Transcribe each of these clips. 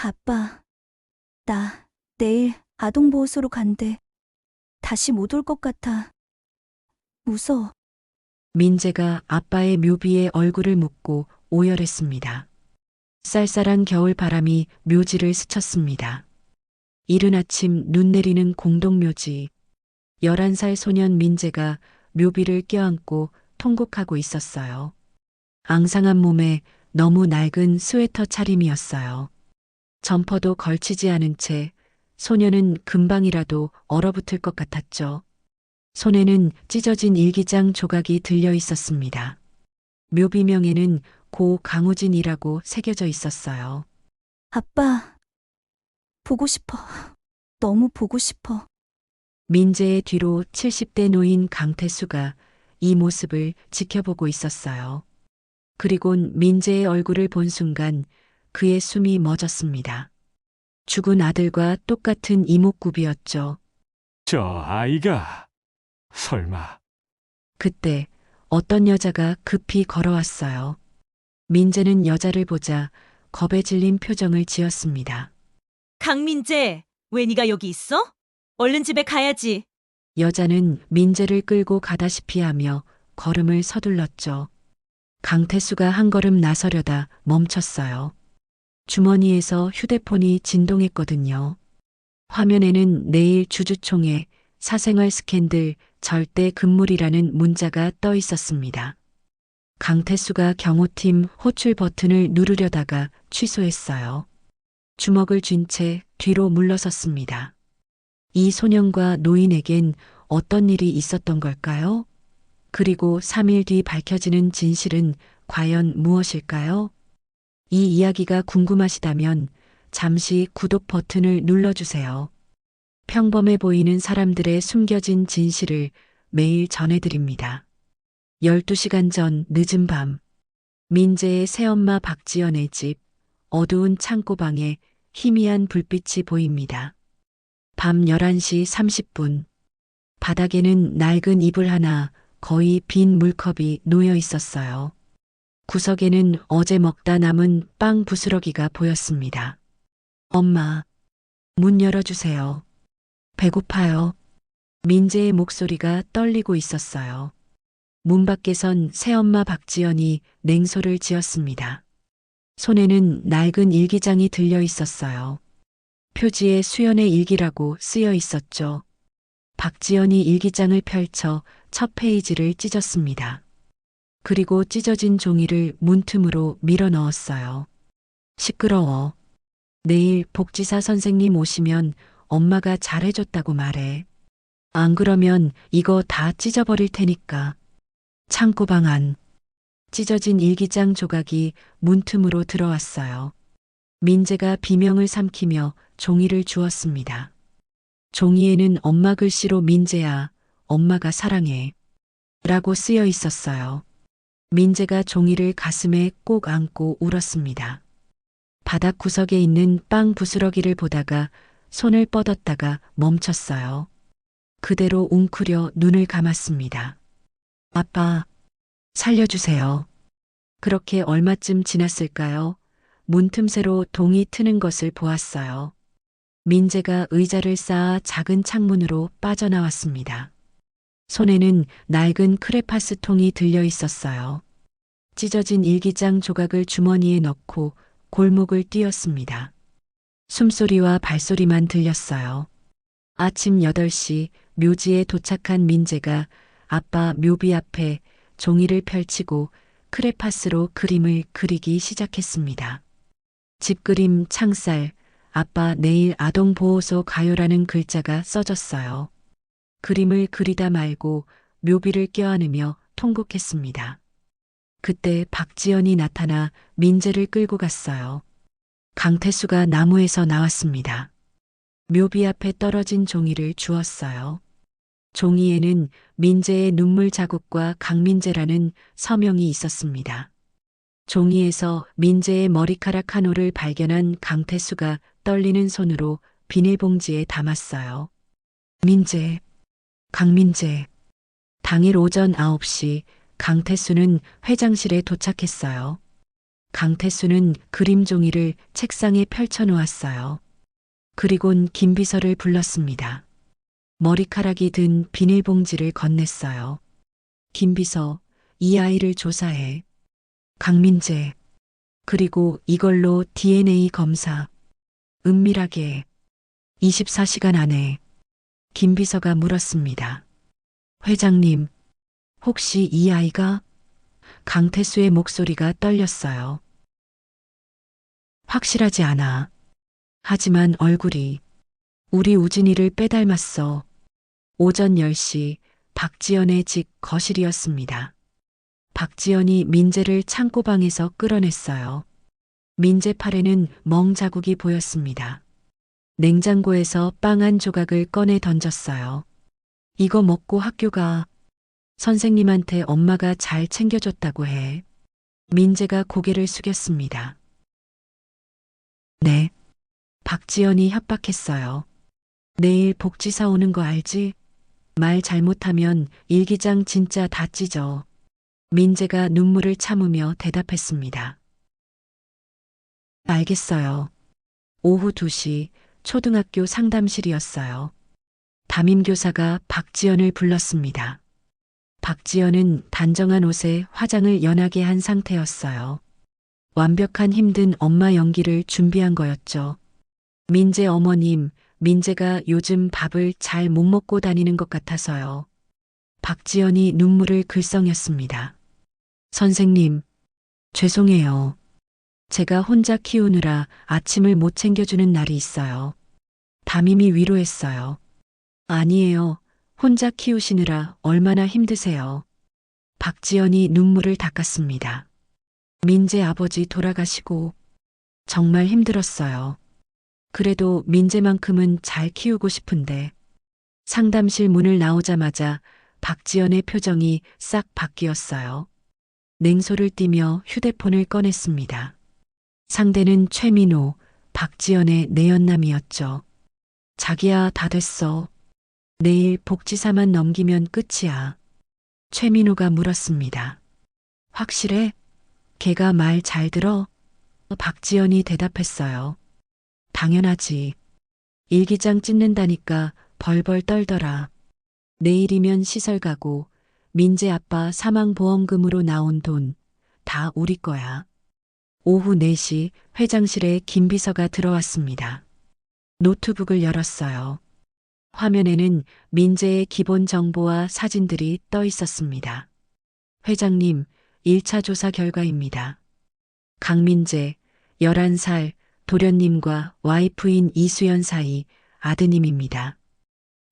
아빠, 나 내일 아동보호소로 간대. 다시 못 올 것 같아. 무서워. 민재가 아빠의 묘비의 얼굴을 묻고 오열했습니다. 쌀쌀한 겨울 바람이 묘지를 스쳤습니다. 이른 아침 눈 내리는 공동묘지. 11살 소년 민재가 묘비를 껴안고 통곡하고 있었어요. 앙상한 몸에 너무 낡은 스웨터 차림이었어요. 점퍼도 걸치지 않은 채 소녀는 금방이라도 얼어붙을 것 같았죠. 손에는 찢어진 일기장 조각이 들려 있었습니다. 묘비명에는 고 강우진이라고 새겨져 있었어요. 아빠, 보고 싶어. 너무 보고 싶어. 민재의 뒤로 70대 노인 강태수가 이 모습을 지켜보고 있었어요. 그리곤 민재의 얼굴을 본 순간 그의 숨이 멎었습니다. 죽은 아들과 똑같은 이목구비였죠. 저 아이가 설마 그때 어떤 여자가 급히 걸어왔어요. 민재는 여자를 보자 겁에 질린 표정을 지었습니다. 강민재, 왜 네가 여기 있어? 얼른 집에 가야지. 여자는 민재를 끌고 가다시피 하며 걸음을 서둘렀죠. 강태수가 한 걸음 나서려다 멈췄어요. 주머니에서 휴대폰이 진동했거든요. 화면에는 내일 주주총회 사생활 스캔들 절대 금물이라는 문자가 떠 있었습니다. 강태수가 경호팀 호출 버튼을 누르려다가 취소했어요. 주먹을 쥔 채 뒤로 물러섰습니다. 이 소년과 노인에겐 어떤 일이 있었던 걸까요? 그리고 3일 뒤 밝혀지는 진실은 과연 무엇일까요? 이 이야기가 궁금하시다면 잠시 구독 버튼을 눌러주세요. 평범해 보이는 사람들의 숨겨진 진실을 매일 전해드립니다. 12시간 전 늦은 밤, 민재의 새엄마 박지연의 집, 어두운 창고방에 희미한 불빛이 보입니다. 밤 11시 30분, 바닥에는 낡은 이불 하나, 거의 빈 물컵이 놓여 있었어요. 구석에는 어제 먹다 남은 빵 부스러기가 보였습니다. 엄마, 문 열어주세요. 배고파요. 민재의 목소리가 떨리고 있었어요. 문 밖에선 새엄마 박지연이 냉소를 지었습니다. 손에는 낡은 일기장이 들려 있었어요. 표지에 수연의 일기라고 쓰여 있었죠. 박지연이 일기장을 펼쳐 첫 페이지를 찢었습니다. 그리고 찢어진 종이를 문틈으로 밀어 넣었어요. 시끄러워. 내일 복지사 선생님 오시면 엄마가 잘해줬다고 말해. 안 그러면 이거 다 찢어버릴 테니까. 창고방 안. 찢어진 일기장 조각이 문틈으로 들어왔어요. 민재가 비명을 삼키며 종이를 주었습니다. 종이에는 엄마 글씨로 민재야, 엄마가 사랑해. 라고 쓰여 있었어요. 민재가 종이를 가슴에 꼭 안고 울었습니다. 바닥 구석에 있는 빵 부스러기를 보다가 손을 뻗었다가 멈췄어요. 그대로 웅크려 눈을 감았습니다. 아빠, 살려주세요. 그렇게 얼마쯤 지났을까요? 문틈새로 동이 트는 것을 보았어요. 민재가 의자를 쌓아 작은 창문으로 빠져나왔습니다. 손에는 낡은 크레파스 통이 들려 있었어요. 찢어진 일기장 조각을 주머니에 넣고 골목을 뛰었습니다. 숨소리와 발소리만 들렸어요. 아침 8시 묘지에 도착한 민재가 아빠 묘비 앞에 종이를 펼치고 크레파스로 그림을 그리기 시작했습니다. 집그림 창살, 아빠 내일 아동보호소 가요라는 글자가 써졌어요. 그림을 그리다 말고 묘비를 껴안으며 통곡했습니다. 그때 박지연이 나타나 민재를 끌고 갔어요. 강태수가 나무에서 나왔습니다. 묘비 앞에 떨어진 종이를 주었어요. 종이에는 민재의 눈물 자국과 강민재라는 서명이 있었습니다. 종이에서 민재의 머리카락 한 올을 발견한 강태수가 떨리는 손으로 비닐봉지에 담았어요. 민재, 강민재. 당일 오전 9시 강태수는 회장실에 도착했어요. 강태수는 그림 종이를 책상에 펼쳐 놓았어요. 그리곤 김비서를 불렀습니다. 머리카락이 든 비닐봉지를 건넸어요. 김비서, 이 아이를 조사해. 강민재. 그리고 이걸로 DNA 검사. 은밀하게. 24시간 안에. 김비서가 물었습니다. 회장님, 혹시 이 아이가? 강태수의 목소리가 떨렸어요. 확실하지 않아. 하지만 얼굴이 우리 우진이를 빼닮았어. 오전 10시 박지연의 집 거실이었습니다. 박지연이 민재를 창고방에서 끌어냈어요. 민재 팔에는 멍 자국이 보였습니다. 냉장고에서 빵 한 조각을 꺼내 던졌어요. 이거 먹고 학교 가. 선생님한테 엄마가 잘 챙겨줬다고 해. 민재가 고개를 숙였습니다. 네. 박지연이 협박했어요. 내일 복지사 오는 거 알지? 말 잘못하면 일기장 진짜 다 찢어. 민재가 눈물을 참으며 대답했습니다. 알겠어요. 오후 2시 초등학교 상담실이었어요. 담임교사가 박지연을 불렀습니다. 박지연은 단정한 옷에 화장을 연하게 한 상태였어요. 완벽한 힘든 엄마 연기를 준비한 거였죠. 민재 어머님, 민재가 요즘 밥을 잘 못 먹고 다니는 것 같아서요. 박지연이 눈물을 글썽였습니다. 선생님, 죄송해요. 제가 혼자 키우느라 아침을 못 챙겨주는 날이 있어요. 담임이 위로했어요. 아니에요. 혼자 키우시느라 얼마나 힘드세요. 박지연이 눈물을 닦았습니다. 민재 아버지 돌아가시고 정말 힘들었어요. 그래도 민재만큼은 잘 키우고 싶은데. 상담실 문을 나오자마자 박지연의 표정이 싹 바뀌었어요. 냉소를 띠며 휴대폰을 꺼냈습니다. 상대는 최민호, 박지연의 내연남이었죠. 자기야, 다 됐어. 내일 복지사만 넘기면 끝이야. 최민호가 물었습니다. 확실해? 걔가 말 잘 들어? 박지연이 대답했어요. 당연하지. 일기장 찢는다니까 벌벌 떨더라. 내일이면 시설 가고 민재 아빠 사망보험금으로 나온 돈 다 우리 거야. 오후 4시 회장실에 김 비서가 들어왔습니다. 노트북을 열었어요. 화면에는 민재의 기본 정보와 사진들이 떠 있었습니다. 회장님, 1차 조사 결과입니다. 강민재, 11살, 도련님과 와이프인 이수연 사이 아드님입니다.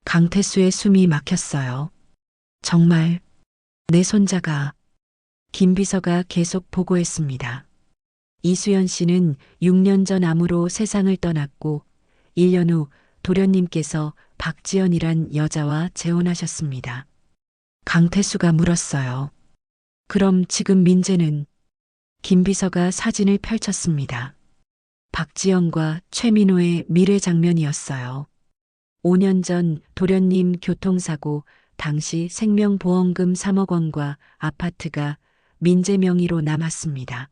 강태수의 숨이 막혔어요. 정말 내 손자가. 김 비서가 계속 보고했습니다. 이수연 씨는 6년 전 암으로 세상을 떠났고 1년 후 도련님께서 박지연이란 여자와 재혼하셨습니다. 강태수가 물었어요. 그럼 지금 민재는? 김 비서가 사진을 펼쳤습니다. 박지연과 최민호의 미래 장면이었어요. 5년 전 도련님 교통사고 당시 생명보험금 3억 원과 아파트가 민재 명의로 남았습니다.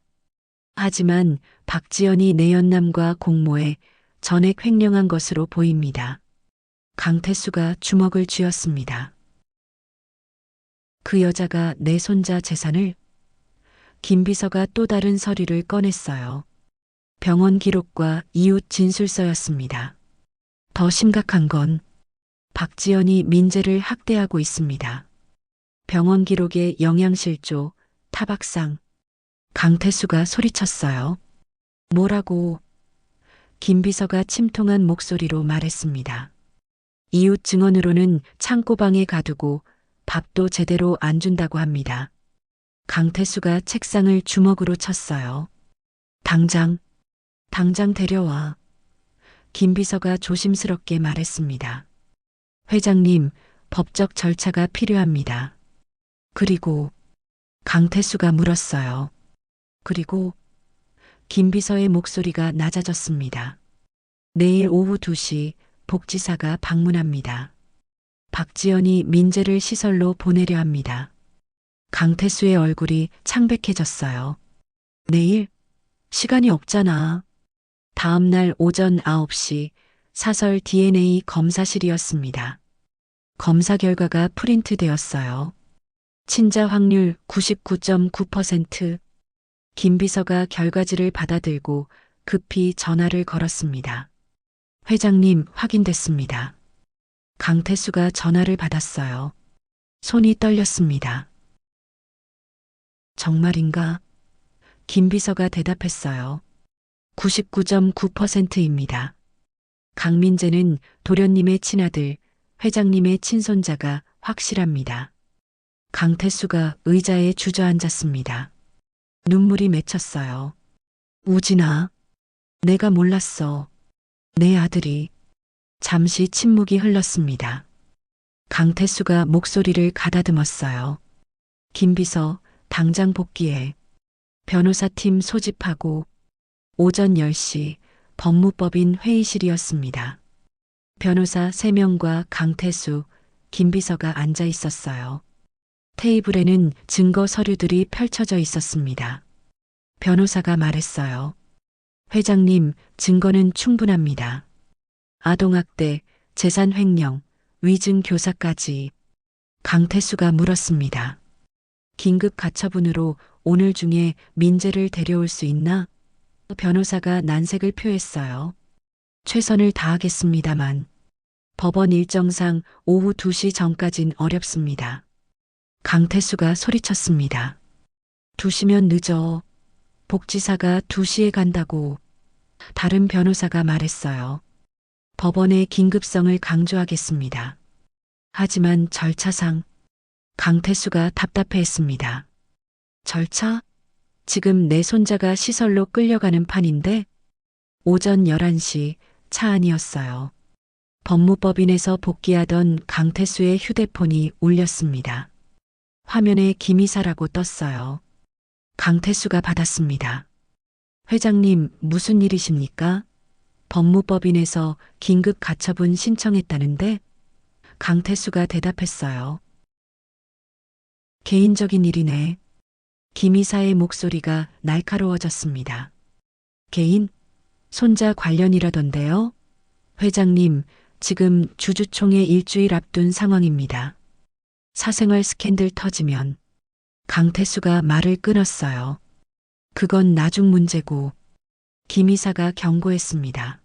하지만 박지연이 내연남과 공모해 전액 횡령한 것으로 보입니다. 강태수가 주먹을 쥐었습니다. 그 여자가 내 손자 재산을? 김 비서가 또 다른 서류를 꺼냈어요. 병원 기록과 이웃 진술서였습니다. 더 심각한 건 박지연이 민재를 학대하고 있습니다. 병원 기록에 영양실조, 타박상. 강태수가 소리쳤어요. 뭐라고? 김 비서가 침통한 목소리로 말했습니다. 이웃 증언으로는 창고방에 가두고 밥도 제대로 안 준다고 합니다. 강태수가 책상을 주먹으로 쳤어요. 당장 데려와. 김 비서가 조심스럽게 말했습니다. 회장님, 법적 절차가 필요합니다. 그리고 강태수가 물었어요. 그리고 김 비서의 목소리가 낮아졌습니다. 내일 오후 2시 복지사가 방문합니다. 박지연이 민재를 시설로 보내려 합니다. 강태수의 얼굴이 창백해졌어요. 내일? 시간이 없잖아. 다음 날 오전 9시 사설 DNA 검사실이었습니다. 검사 결과가 프린트되었어요. 친자 확률 99.9%. 김 비서가 결과지를 받아들고 급히 전화를 걸었습니다. 회장님, 확인됐습니다. 강태수가 전화를 받았어요. 손이 떨렸습니다. 정말인가? 김 비서가 대답했어요. 99.9%입니다. 강민재는 도련님의 친아들, 회장님의 친손자가 확실합니다. 강태수가 의자에 주저앉았습니다. 눈물이 맺혔어요. 우진아, 내가 몰랐어. 내 아들이. 잠시 침묵이 흘렀습니다. 강태수가 목소리를 가다듬었어요. 김 비서, 당장 복귀해. 변호사팀 소집하고 오전 10시 법무법인 회의실이었습니다. 변호사 3명과 강태수, 김 비서가 앉아 있었어요. 테이블에는 증거 서류들이 펼쳐져 있었습니다. 변호사가 말했어요. 회장님, 증거는 충분합니다. 아동학대, 재산 횡령, 위증 교사까지. 강태수가 물었습니다. 긴급 가처분으로 오늘 중에 민재를 데려올 수 있나? 변호사가 난색을 표했어요. 최선을 다하겠습니다만 법원 일정상 오후 2시 전까진 어렵습니다. 강태수가 소리쳤습니다. 2시면 늦어. 복지사가 2시에 간다고. 다른 변호사가 말했어요. 법원의 긴급성을 강조하겠습니다. 하지만 절차상 강태수가 답답해했습니다. 절차? 지금 내 손자가 시설로 끌려가는 판인데? 오전 11시 차 안이었어요. 법무법인에서 복귀하던 강태수의 휴대폰이 울렸습니다. 화면에 김이사라고 떴어요. 강태수가 받았습니다. 회장님, 무슨 일이십니까? 법무법인에서 긴급 가처분 신청했다는데? 강태수가 대답했어요. 개인적인 일이네. 김이사의 목소리가 날카로워졌습니다. 개인? 손자 관련이라던데요? 회장님, 지금 주주총회 일주일 앞둔 상황입니다. 사생활 스캔들 터지면 강태수가 말을 끊었어요. 그건 나중 문제고. 김이사가 경고했습니다.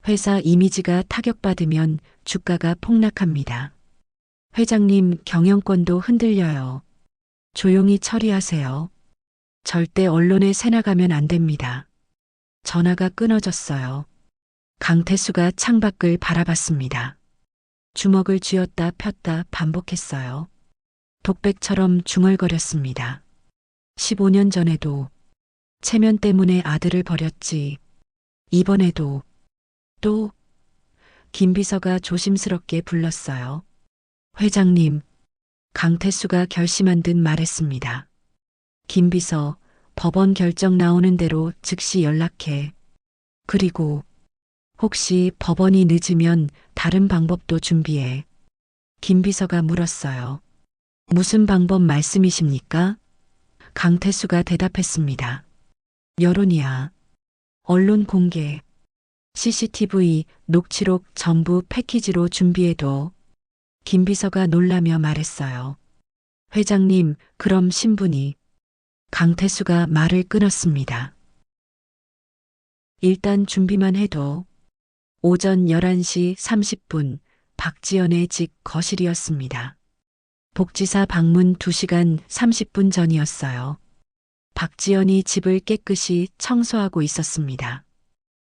회사 이미지가 타격받으면 주가가 폭락합니다. 회장님, 경영권도 흔들려요. 조용히 처리하세요. 절대 언론에 새나가면 안 됩니다. 전화가 끊어졌어요. 강태수가 창밖을 바라봤습니다. 주먹을 쥐었다 폈다 반복했어요. 독백처럼 중얼거렸습니다. 15년 전에도 체면 때문에 아들을 버렸지. 이번에도 또. 김 비서가 조심스럽게 불렀어요. 회장님. 강태수가 결심한 듯 말했습니다. 김 비서, 법원 결정 나오는 대로 즉시 연락해. 그리고 혹시 법원이 늦으면 다른 방법도 준비해. 김 비서가 물었어요. 무슨 방법 말씀이십니까? 강태수가 대답했습니다. 여론이야. 언론 공개. CCTV, 녹취록 전부 패키지로 준비해둬. 김 비서가 놀라며 말했어요. 회장님, 그럼 신분이. 강태수가 말을 끊었습니다. 일단 준비만 해둬. 오전 11시 30분 박지연의 집 거실이었습니다. 복지사 방문 2시간 30분 전이었어요. 박지연이 집을 깨끗이 청소하고 있었습니다.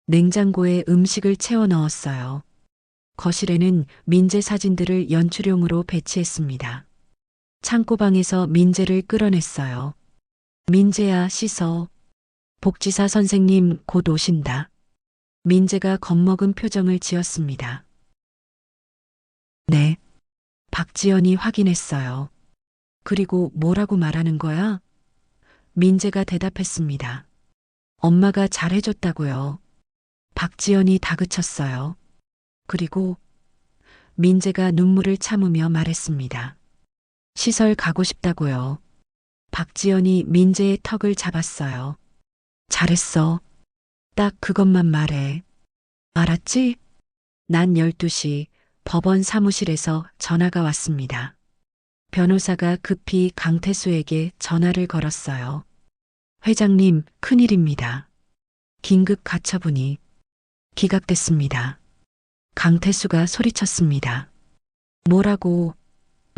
냉장고에 음식을 채워 넣었어요. 거실에는 민재 사진들을 연출용으로 배치했습니다. 창고방에서 민재를 끌어냈어요. 민재야, 씻어. 복지사 선생님 곧 오신다. 민재가 겁먹은 표정을 지었습니다. 네. 박지연이 확인했어요. 그리고 뭐라고 말하는 거야? 민재가 대답했습니다. 엄마가 잘해줬다고요. 박지연이 다그쳤어요. 그리고 민재가 눈물을 참으며 말했습니다. 시설 가고 싶다고요. 박지연이 민재의 턱을 잡았어요. 잘했어. 딱 그것만 말해. 알았지? 난 12시 법원 사무실에서 전화가 왔습니다. 변호사가 급히 강태수에게 전화를 걸었어요. 회장님, 큰일입니다. 긴급 가처분이 기각됐습니다. 강태수가 소리쳤습니다. 뭐라고?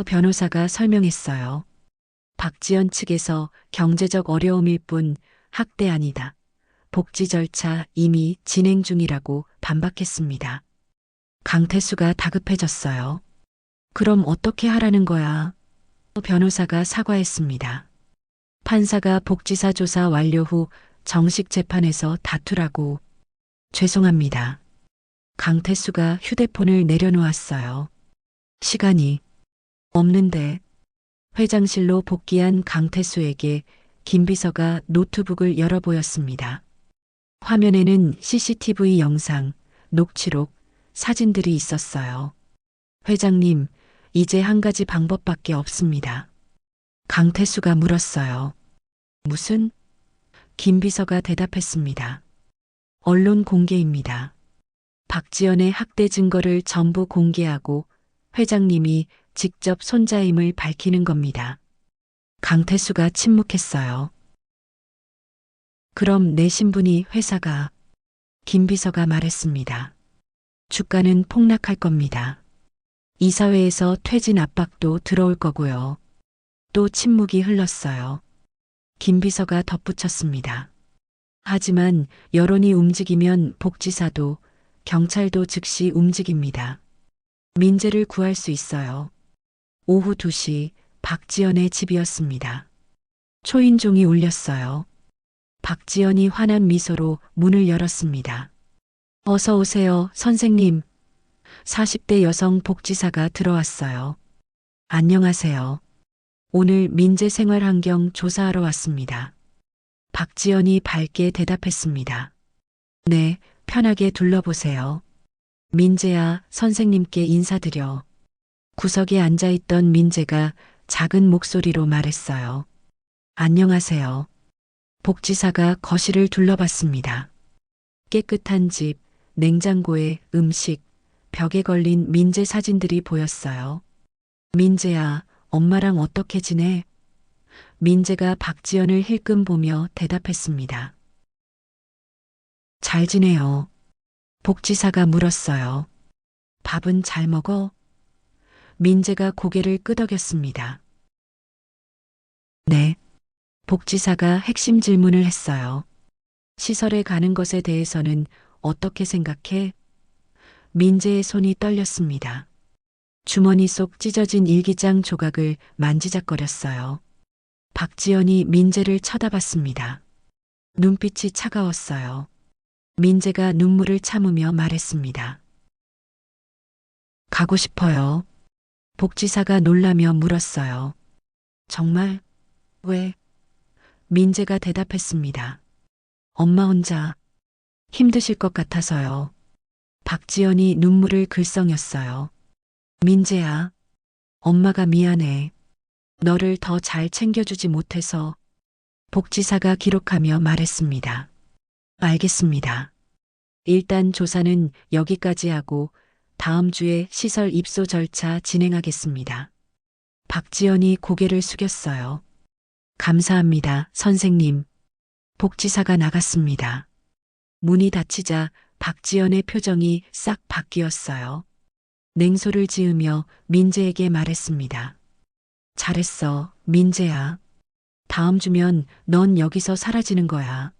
변호사가 설명했어요. 박지연 측에서 경제적 어려움일 뿐 학대 아니다. 복지 절차 이미 진행 중이라고 반박했습니다. 강태수가 다급해졌어요. 그럼 어떻게 하라는 거야? 변호사가 사과했습니다. 판사가 복지사 조사 완료 후 정식 재판에서 다투라고. 죄송합니다. 강태수가 휴대폰을 내려놓았어요. 시간이 없는데. 회장실로 복귀한 강태수에게 김 비서가 노트북을 열어 보였습니다. 화면에는 CCTV 영상, 녹취록, 사진들이 있었어요. 회장님, 이제 한 가지 방법밖에 없습니다. 강태수가 물었어요. 무슨? 김 비서가 대답했습니다. 언론 공개입니다. 박지연의 학대 증거를 전부 공개하고 회장님이 직접 손자임을 밝히는 겁니다. 강태수가 침묵했어요. 그럼 내 신분이 회사가, 김 비서가 말했습니다. 주가는 폭락할 겁니다. 이사회에서 퇴진 압박도 들어올 거고요. 또 침묵이 흘렀어요. 김 비서가 덧붙였습니다. 하지만 여론이 움직이면 복지사도 경찰도 즉시 움직입니다. 민재를 구할 수 있어요. 오후 2시 박지연의 집이었습니다. 초인종이 울렸어요. 박지연이 환한 미소로 문을 열었습니다. 어서 오세요, 선생님. 40대 여성 복지사가 들어왔어요. 안녕하세요. 오늘 민재 생활환경 조사하러 왔습니다. 박지연이 밝게 대답했습니다. 네, 편하게 둘러보세요. 민재야, 선생님께 인사드려. 구석에 앉아있던 민재가 작은 목소리로 말했어요. 안녕하세요. 복지사가 거실을 둘러봤습니다. 깨끗한 집, 냉장고에 음식, 벽에 걸린 민재 사진들이 보였어요. 민재야, 엄마랑 어떻게 지내? 민재가 박지연을 힐끔 보며 대답했습니다. 잘 지내요. 복지사가 물었어요. 밥은 잘 먹어? 민재가 고개를 끄덕였습니다. 네. 복지사가 핵심 질문을 했어요. 시설에 가는 것에 대해서는 어떻게 생각해? 민재의 손이 떨렸습니다. 주머니 속 찢어진 일기장 조각을 만지작거렸어요. 박지연이 민재를 쳐다봤습니다. 눈빛이 차가웠어요. 민재가 눈물을 참으며 말했습니다. 가고 싶어요. 복지사가 놀라며 물었어요. 정말? 왜? 민재가 대답했습니다. 엄마 혼자 힘드실 것 같아서요. 박지연이 눈물을 글썽였어요. 민재야, 엄마가 미안해. 너를 더 잘 챙겨주지 못해서. 복지사가 기록하며 말했습니다. 알겠습니다. 일단 조사는 여기까지 하고 다음 주에 시설 입소 절차 진행하겠습니다. 박지연이 고개를 숙였어요. 감사합니다, 선생님. 복지사가 나갔습니다. 문이 닫히자 박지연의 표정이 싹 바뀌었어요. 냉소를 지으며 민재에게 말했습니다. 잘했어, 민재야. 다음 주면 넌 여기서 사라지는 거야.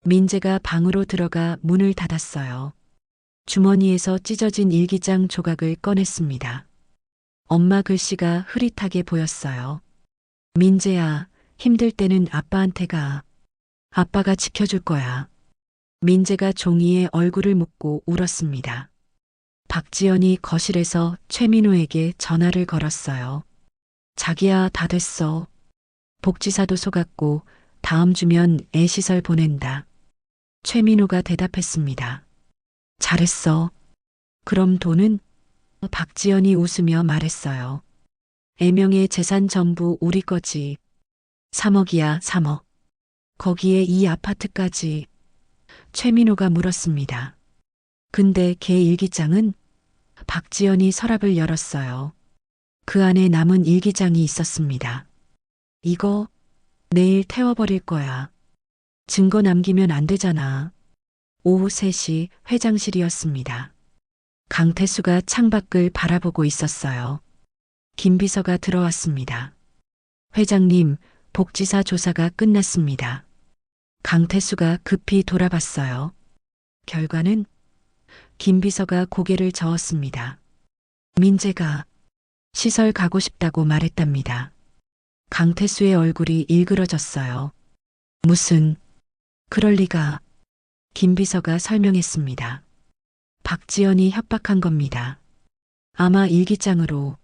민재가 방으로 들어가 문을 닫았어요. 주머니에서 찢어진 일기장 조각을 꺼냈습니다. 엄마 글씨가 흐릿하게 보였어요. 민재야, 힘들 때는 아빠한테 가. 아빠가 지켜줄 거야. 민재가 종이에 얼굴을 묻고 울었습니다. 박지연이 거실에서 최민호에게 전화를 걸었어요. 자기야, 다 됐어. 복지사도 속았고 다음 주면 애시설 보낸다. 최민호가 대답했습니다. 잘했어. 그럼 돈은? 박지연이 웃으며 말했어요. 애명의 재산 전부 우리 거지. 3억이야, 3억. 거기에 이 아파트까지. 최민호가 물었습니다. 근데 걔 일기장은? 박지연이 서랍을 열었어요. 그 안에 남은 일기장이 있었습니다. 이거 내일 태워버릴 거야. 증거 남기면 안 되잖아. 오후 3시 회장실이었습니다. 강태수가 창밖을 바라보고 있었어요. 김 비서가 들어왔습니다. 회장님, 복지사 조사가 끝났습니다. 강태수가 급히 돌아봤어요. 결과는? 김 비서가 고개를 저었습니다. 민재가 시설 가고 싶다고 말했답니다. 강태수의 얼굴이 일그러졌어요. 무슨, 그럴 리가. 김 비서가 설명했습니다. 박지연이 협박한 겁니다. 아마 일기장으로.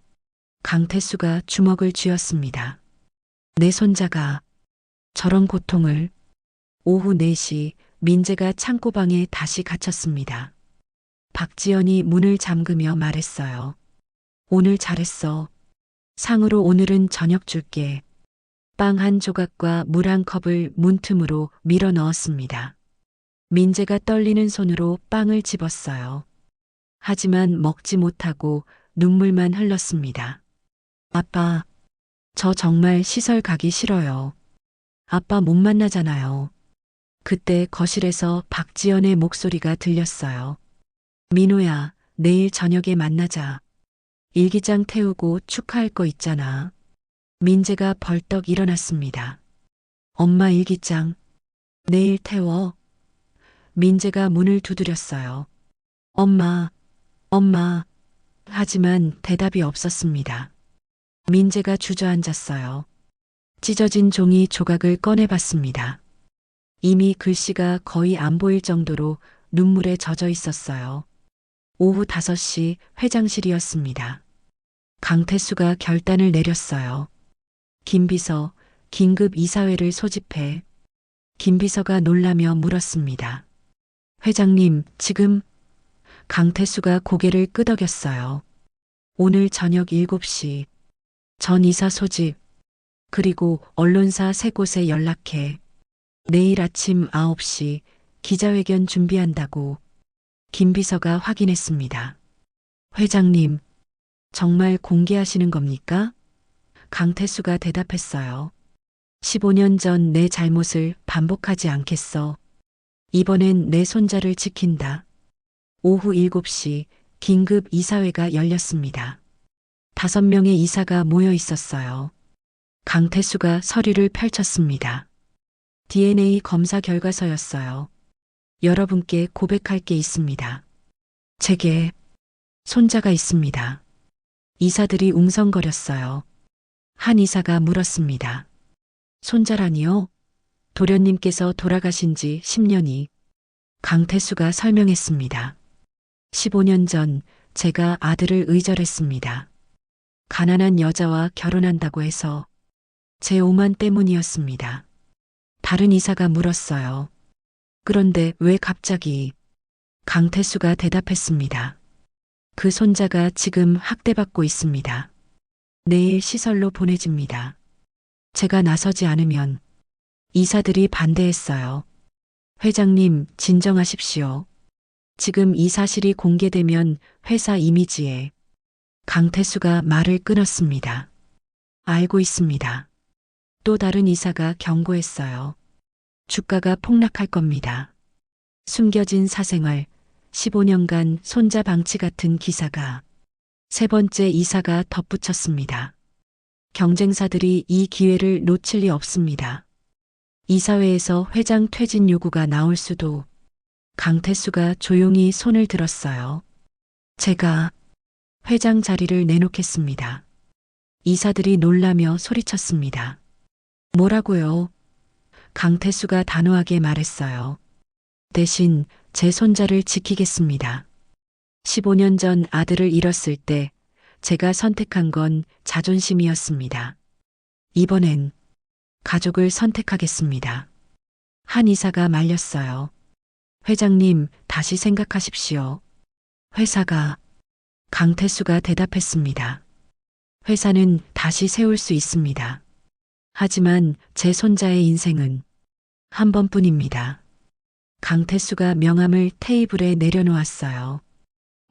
강태수가 주먹을 쥐었습니다. 내 손자가 저런 고통을. 오후 4시 민재가 창고방에 다시 갇혔습니다. 박지연이 문을 잠그며 말했어요. 오늘 잘했어. 상으로 오늘은 저녁 줄게. 빵 한 조각과 물 한 컵을 문틈으로 밀어 넣었습니다. 민재가 떨리는 손으로 빵을 집었어요. 하지만 먹지 못하고 눈물만 흘렀습니다. 아빠, 저 정말 시설 가기 싫어요. 아빠 못 만나잖아요. 그때 거실에서 박지연의 목소리가 들렸어요. 민호야, 내일 저녁에 만나자. 일기장 태우고 축하할 거 있잖아. 민재가 벌떡 일어났습니다. 엄마 일기장, 내일 태워. 민재가 문을 두드렸어요. 엄마, 엄마. 하지만 대답이 없었습니다. 민재가 주저앉았어요. 찢어진 종이 조각을 꺼내봤습니다. 이미 글씨가 거의 안 보일 정도로 눈물에 젖어 있었어요. 오후 5시 회장실이었습니다. 강태수가 결단을 내렸어요. 김 비서, 긴급 이사회를 소집해. 김 비서가 놀라며 물었습니다. 회장님, 지금? 강태수가 고개를 끄덕였어요. 오늘 저녁 7시. 전 이사 소집. 그리고 언론사 3곳에 연락해. 내일 아침 9시 기자회견 준비한다고. 김 비서가 확인했습니다. 회장님, 정말 공개하시는 겁니까? 강태수가 대답했어요. 15년 전 내 잘못을 반복하지 않겠어. 이번엔 내 손자를 지킨다. 오후 7시 긴급 이사회가 열렸습니다. 5명의 이사가 모여 있었어요. 강태수가 서류를 펼쳤습니다. DNA 검사 결과서였어요. 여러분께 고백할 게 있습니다. 제게 손자가 있습니다. 이사들이 웅성거렸어요. 한 이사가 물었습니다. 손자라니요? 도련님께서 돌아가신 지 10년이. 강태수가 설명했습니다. 15년 전 제가 아들을 의절했습니다. 가난한 여자와 결혼한다고 해서 제 오만 때문이었습니다. 다른 이사가 물었어요. 그런데 왜 갑자기? 강태수가 대답했습니다. 그 손자가 지금 학대받고 있습니다. 내일 시설로 보내집니다. 제가 나서지 않으면. 이사들이 반대했어요. 회장님, 진정하십시오. 지금 이 사실이 공개되면 회사 이미지에. 강태수가 말을 끊었습니다. 알고 있습니다. 또 다른 이사가 경고했어요. 주가가 폭락할 겁니다. 숨겨진 사생활, 15년간 손자 방치 같은 기사가. 3번째 이사가 덧붙였습니다. 경쟁사들이 이 기회를 놓칠 리 없습니다. 이사회에서 회장 퇴진 요구가 나올 수도. 강태수가 조용히 손을 들었어요. 제가 회장 자리를 내놓겠습니다. 이사들이 놀라며 소리쳤습니다. 뭐라고요? 강태수가 단호하게 말했어요. 대신 제 손자를 지키겠습니다. 15년 전 아들을 잃었을 때 제가 선택한 건 자존심이었습니다. 이번엔 가족을 선택하겠습니다. 한 이사가 말렸어요. 회장님, 다시 생각하십시오. 회사가. 강태수가 대답했습니다. 회사는 다시 세울 수 있습니다. 하지만 제 손자의 인생은. 한 번뿐입니다. 강태수가 명함을 테이블에 내려놓았어요.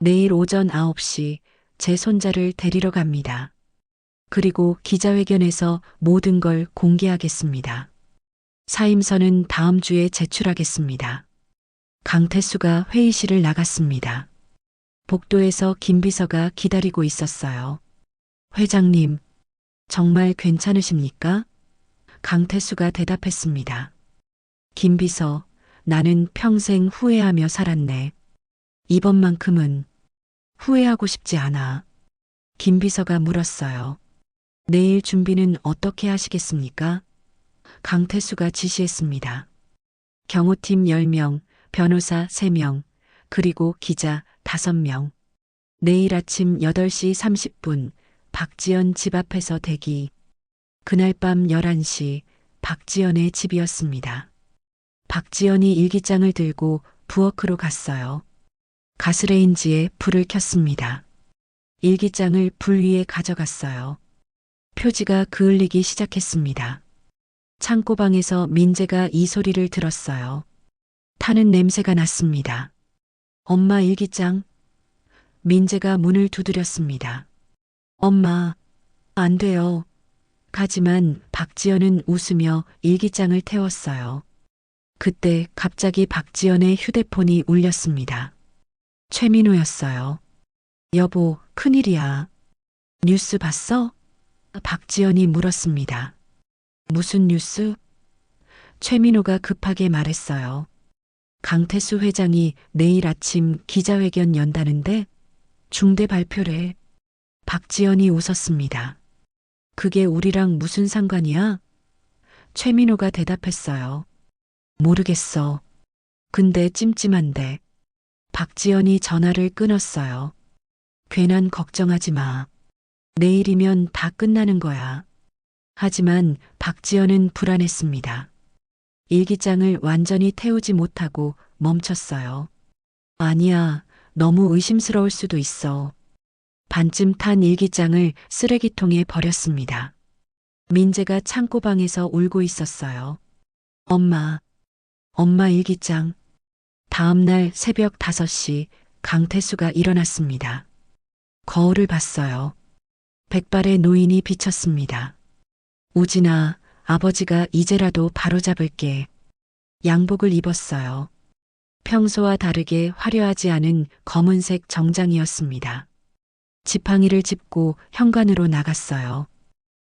내일 오전 9시 제 손자를 데리러 갑니다. 그리고 기자회견에서 모든 걸 공개하겠습니다. 사임서는 다음 주에 제출하겠습니다. 강태수가 회의실을 나갔습니다. 복도에서 김 비서가 기다리고 있었어요. 회장님, 정말 괜찮으십니까? 강태수가 대답했습니다. 김 비서, 나는 평생 후회하며 살았네. 이번만큼은 후회하고 싶지 않아. 김 비서가 물었어요. 내일 준비는 어떻게 하시겠습니까? 강태수가 지시했습니다. 경호팀 10명, 변호사 3명, 그리고 기자 5명. 내일 아침 8시 30분 박지연 집 앞에서 대기. 그날 밤 11시 박지연의 집이었습니다. 박지연이 일기장을 들고 부엌으로 갔어요. 가스레인지에 불을 켰습니다. 일기장을 불 위에 가져갔어요. 표지가 그을리기 시작했습니다. 창고방에서 민재가 이 소리를 들었어요. 타는 냄새가 났습니다. 엄마 일기장. 민재가 문을 두드렸습니다. 엄마, 안 돼요. 하지만 박지연은 웃으며 일기장을 태웠어요. 그때 갑자기 박지연의 휴대폰이 울렸습니다. 최민호였어요. 여보, 큰일이야. 뉴스 봤어? 박지연이 물었습니다. 무슨 뉴스? 최민호가 급하게 말했어요. 강태수 회장이 내일 아침 기자회견 연다는데 중대 발표래. 박지연이 웃었습니다. 그게 우리랑 무슨 상관이야? 최민호가 대답했어요. 모르겠어. 근데 찜찜한데. 박지연이 전화를 끊었어요. 괜한 걱정하지 마. 내일이면 다 끝나는 거야. 하지만 박지연은 불안했습니다. 일기장을 완전히 태우지 못하고 멈췄어요. 아니야, 너무 의심스러울 수도 있어. 반쯤 탄 일기장을 쓰레기통에 버렸습니다. 민재가 창고방에서 울고 있었어요. 엄마 일기장. 다음 날 새벽 5시 강태수가 일어났습니다. 거울을 봤어요. 백발의 노인이 비쳤습니다. 우진아, 아버지가 이제라도 바로잡을게. 양복을 입었어요. 평소와 다르게 화려하지 않은 검은색 정장이었습니다. 지팡이를 짚고 현관으로 나갔어요.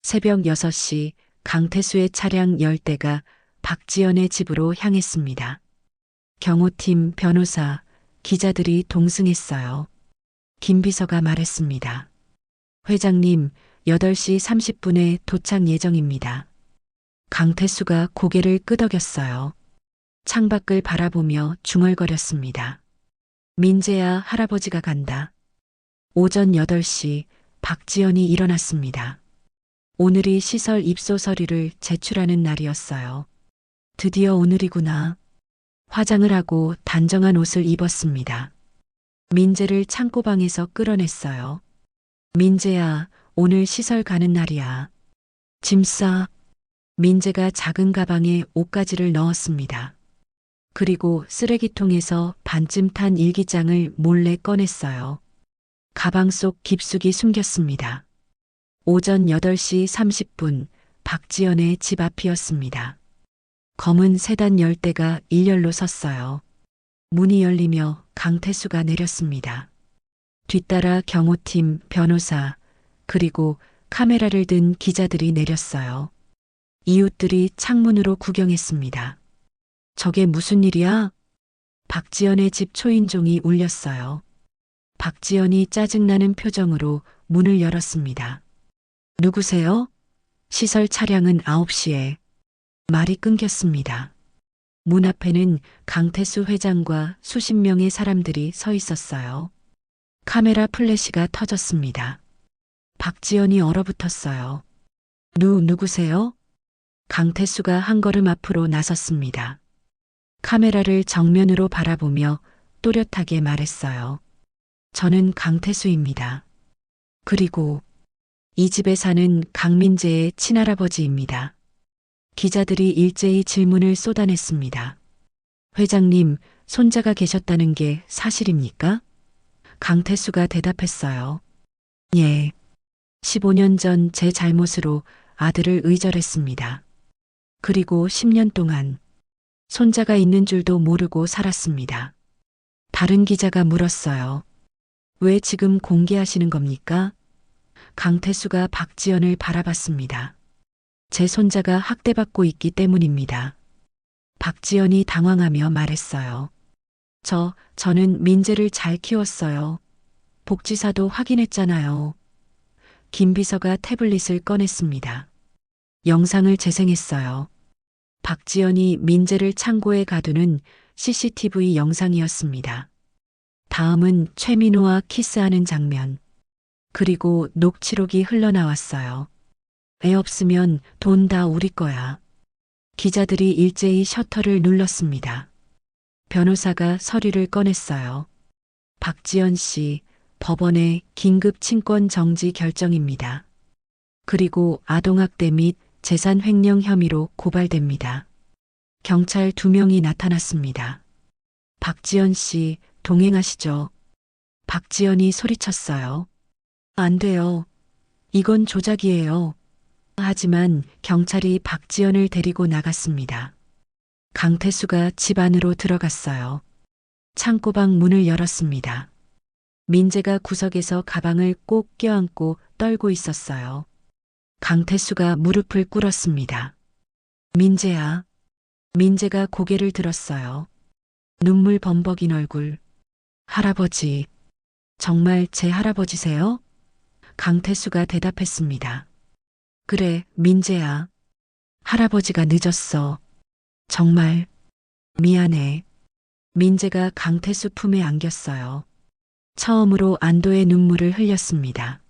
새벽 6시 강태수의 차량 10대가 박지연의 집으로 향했습니다. 경호팀, 변호사, 기자들이 동승했어요. 김 비서가 말했습니다. 회장님, 8시 30분에 도착 예정입니다. 강태수가 고개를 끄덕였어요. 창밖을 바라보며 중얼거렸습니다. 민재야, 할아버지가 간다. 오전 8시 박지연이 일어났습니다. 오늘이 시설 입소 서류를 제출하는 날이었어요. 드디어 오늘이구나. 화장을 하고 단정한 옷을 입었습니다. 민재를 창고방에서 끌어냈어요. 민재야, 오늘 시설 가는 날이야. 짐 싸. 민재가 작은 가방에 옷가지를 넣었습니다. 그리고 쓰레기통에서 반쯤 탄 일기장을 몰래 꺼냈어요. 가방 속 깊숙이 숨겼습니다. 오전 8시 30분 박지연의 집 앞이었습니다. 검은 세단 10대가 일렬로 섰어요. 문이 열리며 강태수가 내렸습니다. 뒤따라 경호팀, 변호사, 그리고 카메라를 든 기자들이 내렸어요. 이웃들이 창문으로 구경했습니다. 저게 무슨 일이야? 박지연의 집 초인종이 울렸어요. 박지연이 짜증나는 표정으로 문을 열었습니다. 누구세요? 시설 차량은 9시에. 말이 끊겼습니다. 문 앞에는 강태수 회장과 수십 명의 사람들이 서 있었어요. 카메라 플래시가 터졌습니다. 박지연이 얼어붙었어요. 누구세요? 강태수가 한 걸음 앞으로 나섰습니다. 카메라를 정면으로 바라보며 또렷하게 말했어요. 저는 강태수입니다. 그리고 이 집에 사는 강민재의 친할아버지입니다. 기자들이 일제히 질문을 쏟아냈습니다. 회장님, 손자가 계셨다는 게 사실입니까? 강태수가 대답했어요. 예. 15년 전 제 잘못으로 아들을 의절했습니다. 그리고 10년 동안 손자가 있는 줄도 모르고 살았습니다. 다른 기자가 물었어요. 왜 지금 공개하시는 겁니까? 강태수가 박지연을 바라봤습니다. 제 손자가 학대받고 있기 때문입니다. 박지연이 당황하며 말했어요. 저는 민재를 잘 키웠어요. 복지사도 확인했잖아요. 김 비서가 태블릿을 꺼냈습니다. 영상을 재생했어요. 박지연이 민재를 창고에 가두는 CCTV 영상이었습니다. 다음은 최민호와 키스하는 장면. 그리고 녹취록이 흘러나왔어요. 애 없으면 돈 다 우리 거야. 기자들이 일제히 셔터를 눌렀습니다. 변호사가 서류를 꺼냈어요. 박지연 씨, 법원의 긴급 친권 정지 결정입니다. 그리고 아동학대 및 재산 횡령 혐의로 고발됩니다. 경찰 2명이 나타났습니다. 박지연 씨, 동행하시죠. 박지연이 소리쳤어요. 안 돼요. 이건 조작이에요. 하지만 경찰이 박지연을 데리고 나갔습니다. 강태수가 집 안으로 들어갔어요. 창고방 문을 열었습니다. 민재가 구석에서 가방을 꼭 껴안고 떨고 있었어요. 강태수가 무릎을 꿇었습니다. 민재야. 민재가 고개를 들었어요. 눈물 범벅인 얼굴. 할아버지. 정말 제 할아버지세요? 강태수가 대답했습니다. 그래, 민재야. 할아버지가 늦었어. 정말 미안해. 민재가 강태수 품에 안겼어요. 처음으로 안도의 눈물을 흘렸습니다.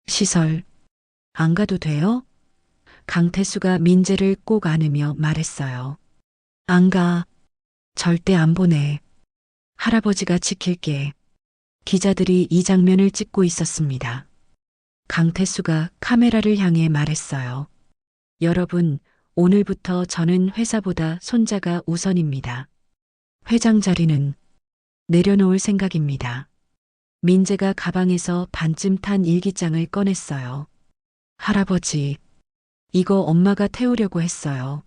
시설 안 가도 돼요? 강태수가 민재를 꼭 안으며 말했어요. 안 가. 절대 안 보내. 할아버지가 지킬게. 기자들이 이 장면을 찍고 있었습니다. 강태수가 카메라를 향해 말했어요. 여러분, 오늘부터 저는 회사보다 손자가 우선입니다. 회장 자리는 내려놓을 생각입니다. 민재가 가방에서 반쯤 탄 일기장을 꺼냈어요. 할아버지, 이거 엄마가 태우려고 했어요.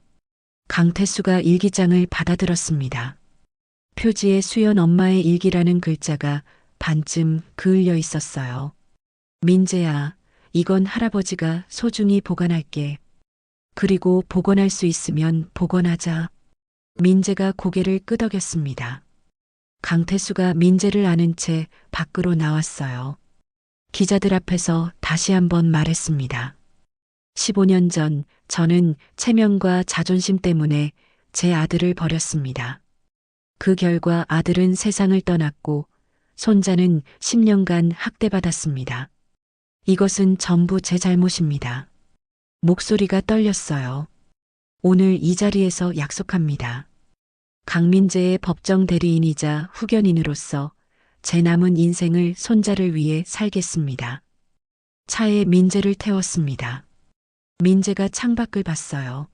강태수가 일기장을 받아들었습니다. 표지에 수연 엄마의 일기라는 글자가 반쯤 그을려 있었어요. 민재야, 이건 할아버지가 소중히 보관할게. 그리고 복원할 수 있으면 복원하자. 민재가 고개를 끄덕였습니다. 강태수가 민재를 안은 채 밖으로 나왔어요. 기자들 앞에서 다시 한번 말했습니다. 15년 전 저는 체면과 자존심 때문에 제 아들을 버렸습니다. 그 결과 아들은 세상을 떠났고 손자는 10년간 학대받았습니다. 이것은 전부 제 잘못입니다. 목소리가 떨렸어요. 오늘 이 자리에서 약속합니다. 강민재의 법정 대리인이자 후견인으로서 제 남은 인생을 손자를 위해 살겠습니다. 차에 민재를 태웠습니다. 민재가 창밖을 봤어요.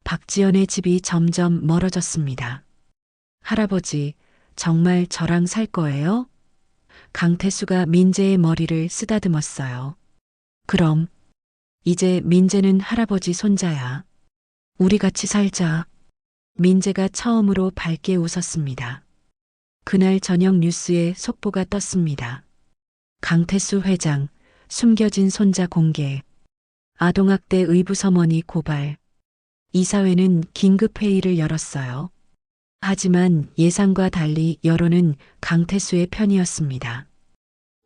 박지연의 집이 점점 멀어졌습니다. 할아버지, 정말 저랑 살 거예요? 강태수가 민재의 머리를 쓰다듬었어요. 그럼, 이제 민재는 할아버지 손자야. 우리 같이 살자. 민재가 처음으로 밝게 웃었습니다. 그날 저녁 뉴스에 속보가 떴습니다. 강태수 회장, 숨겨진 손자 공개. 아동학대 의부서머니 고발. 이사회는 긴급회의를 열었어요. 하지만 예상과 달리 여론은 강태수의 편이었습니다.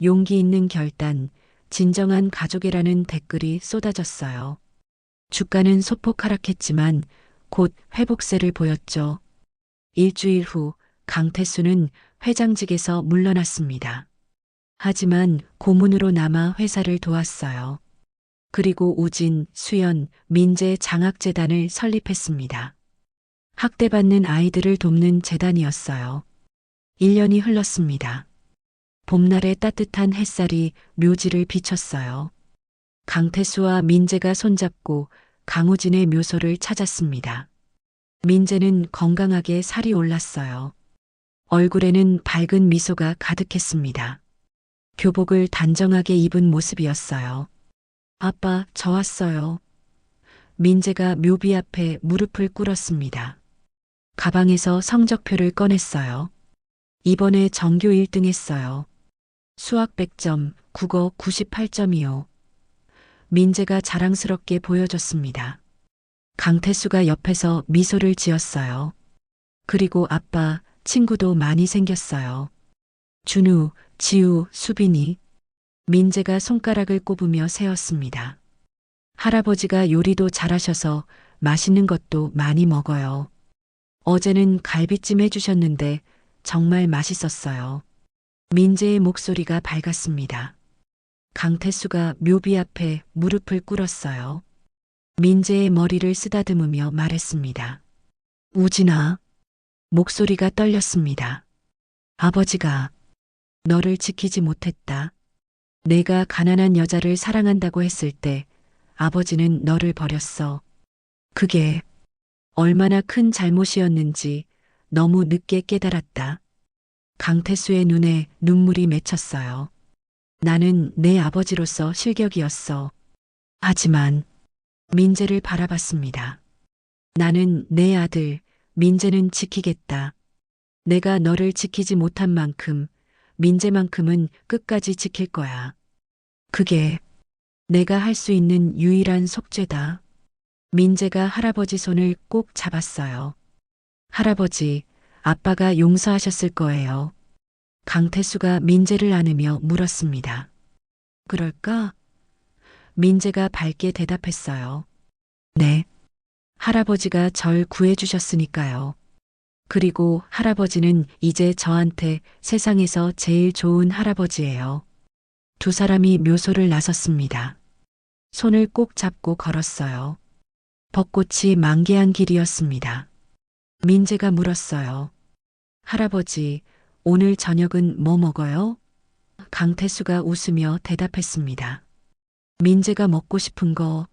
용기 있는 결단, 진정한 가족이라는 댓글이 쏟아졌어요. 주가는 소폭 하락했지만 곧 회복세를 보였죠. 일주일 후 강태수는 회장직에서 물러났습니다. 하지만 고문으로 남아 회사를 도왔어요. 그리고 우진, 수연, 민재 장학재단을 설립했습니다. 학대받는 아이들을 돕는 재단이었어요. 1년이 흘렀습니다. 봄날의 따뜻한 햇살이 묘지를 비췄어요. 강태수와 민재가 손잡고 강우진의 묘소를 찾았습니다. 민재는 건강하게 살이 올랐어요. 얼굴에는 밝은 미소가 가득했습니다. 교복을 단정하게 입은 모습이었어요. 아빠, 저 왔어요. 민재가 묘비 앞에 무릎을 꿇었습니다. 가방에서 성적표를 꺼냈어요. 이번에 전교 1등 했어요. 수학 100점, 국어 98점이요. 민재가 자랑스럽게 보여줬습니다. 강태수가 옆에서 미소를 지었어요. 그리고 아빠, 친구도 많이 생겼어요. 준우, 지우, 수빈이. 민재가 손가락을 꼽으며 세었습니다. 할아버지가 요리도 잘하셔서 맛있는 것도 많이 먹어요. 어제는 갈비찜 해주셨는데 정말 맛있었어요. 민재의 목소리가 밝았습니다. 강태수가 묘비 앞에 무릎을 꿇었어요. 민재의 머리를 쓰다듬으며 말했습니다. 우진아. 목소리가 떨렸습니다. 아버지가 너를 지키지 못했다. 내가 가난한 여자를 사랑한다고 했을 때 아버지는 너를 버렸어. 그게 얼마나 큰 잘못이었는지 너무 늦게 깨달았다. 강태수의 눈에 눈물이 맺혔어요. 나는 내 아버지로서 실격이었어. 하지만 민재를 바라봤습니다. 나는 내 아들 민재는 지키겠다. 내가 너를 지키지 못한 만큼 민재만큼은 끝까지 지킬 거야. 그게 내가 할 수 있는 유일한 속죄다. 민재가 할아버지 손을 꼭 잡았어요. 할아버지, 아빠가 용서하셨을 거예요. 강태수가 민재를 안으며 물었습니다. 그럴까? 민재가 밝게 대답했어요. 네. 할아버지가 절 구해주셨으니까요. 그리고 할아버지는 이제 저한테 세상에서 제일 좋은 할아버지예요. 두 사람이 묘소를 나섰습니다. 손을 꼭 잡고 걸었어요. 벚꽃이 만개한 길이었습니다. 민재가 물었어요. 할아버지, 오늘 저녁은 뭐 먹어요? 강태수가 웃으며 대답했습니다. 민재가 먹고 싶은 거,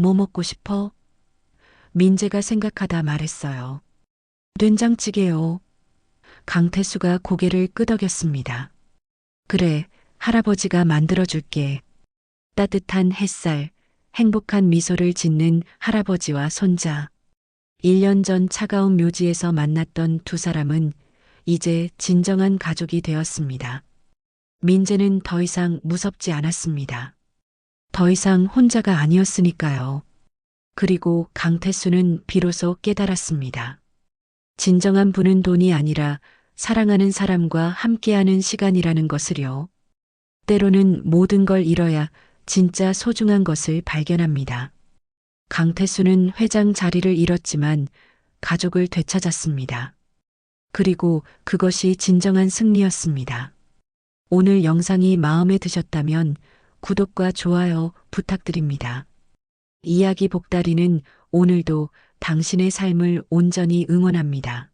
뭐 먹고 싶어? 민재가 생각하다 말했어요. 된장찌개요. 강태수가 고개를 끄덕였습니다. 그래, 할아버지가 만들어줄게. 따뜻한 햇살, 행복한 미소를 짓는 할아버지와 손자. 1년 전 차가운 묘지에서 만났던 두 사람은 이제 진정한 가족이 되었습니다. 민재는 더 이상 무섭지 않았습니다. 더 이상 혼자가 아니었으니까요. 그리고 강태수는 비로소 깨달았습니다. 진정한 부는 돈이 아니라 사랑하는 사람과 함께하는 시간이라는 것을요. 때로는 모든 걸 잃어야 진짜 소중한 것을 발견합니다. 강태수는 회장 자리를 잃었지만 가족을 되찾았습니다. 그리고 그것이 진정한 승리였습니다. 오늘 영상이 마음에 드셨다면 구독과 좋아요 부탁드립니다. 이야기 복다리는 오늘도 당신의 삶을 온전히 응원합니다.